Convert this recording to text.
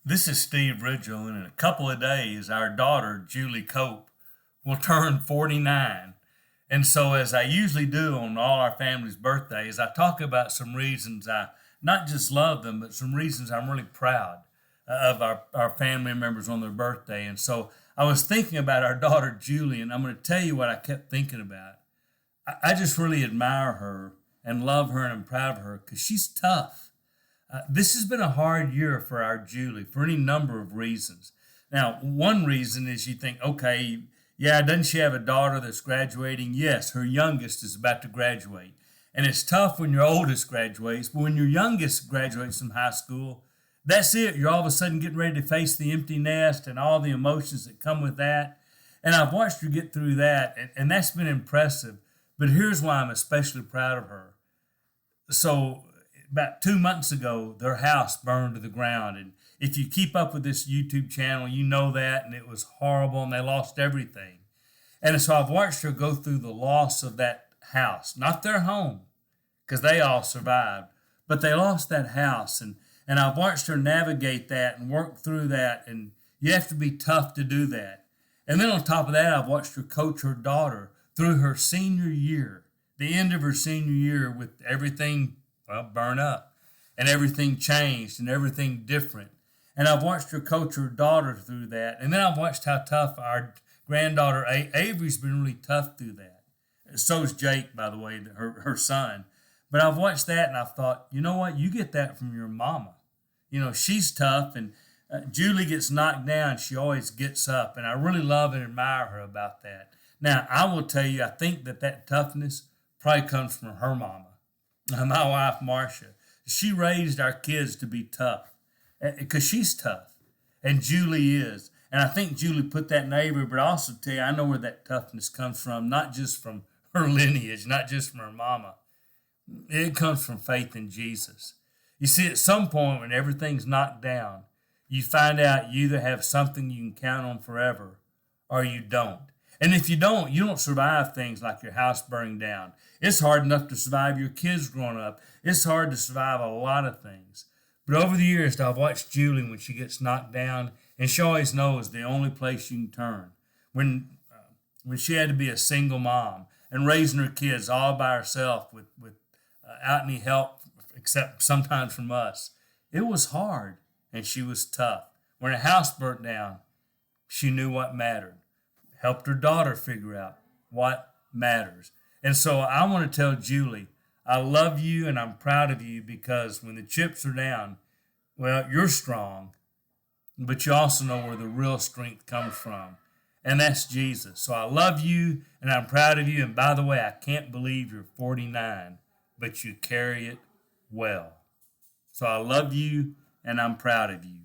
This is Steve Ridgel, and in a couple of days, our daughter, Julie Cope, will turn 49. And so, as I usually do on all our family's birthdays, I talk about some reasons I not just love them, but some reasons I'm really proud of our family members on their birthday. And so, I was thinking about our daughter, Julie, and I'm going to tell you what I kept thinking about. I just really admire her and love her, and I'm proud of her because she's tough. This has been a hard year for our Julie for any number of reasons. Now, one reason is you think, okay, yeah, doesn't she have a daughter that's graduating? Yes, her youngest is about to graduate. And it's tough when your oldest graduates, but when your youngest graduates from high school, that's it. You're all of a sudden getting ready to face the empty nest and all the emotions that come with that. And I've watched her get through that, and that's been impressive. But here's why I'm especially proud of her. So, about 2 months ago, their house burned to the ground. And if you keep up with this YouTube channel, you know that. And it was horrible, and they lost everything. And so I've watched her go through the loss of that house, not their home, because they all survived, but they lost that house. And I've watched her navigate that and work through that. And you have to be tough to do that. And then on top of that, I've watched her coach her daughter through her senior year, the end of her senior year, with everything burn up and everything changed and everything different. And I've watched her coach her daughter through that. And then I've watched how tough our granddaughter Avery's been really tough through that. So's Jake, by the way, her son. But I've watched that and I've thought, you know what? You get that from your mama. You know, she's tough, and Julie gets knocked down. She always gets up. And I really love and admire her about that. Now, I will tell you, I think that toughness probably comes from her mama. My wife, Marcia, she raised our kids to be tough because she's tough, and Julie is. And I think Julie put that in Avery, but I also tell you, I know where that toughness comes from, not just from her lineage, not just from her mama. It comes from faith in Jesus. You see, at some point when everything's knocked down, you find out you either have something you can count on forever or you don't. And if you don't survive things like your house burning down. It's hard enough to survive your kids growing up. It's hard to survive a lot of things. But over the years, I've watched Julie when she gets knocked down, and she always knows the only place you can turn. When she had to be a single mom and raising her kids all by herself without any help, except sometimes from us, it was hard, and she was tough. When her house burnt down, she knew what mattered. Helped her daughter figure out what matters. And so I want to tell Julie, I love you and I'm proud of you because when the chips are down, well, you're strong, but you also know where the real strength comes from, and that's Jesus. So I love you and I'm proud of you. And by the way, I can't believe you're 49, but you carry it well. So I love you and I'm proud of you.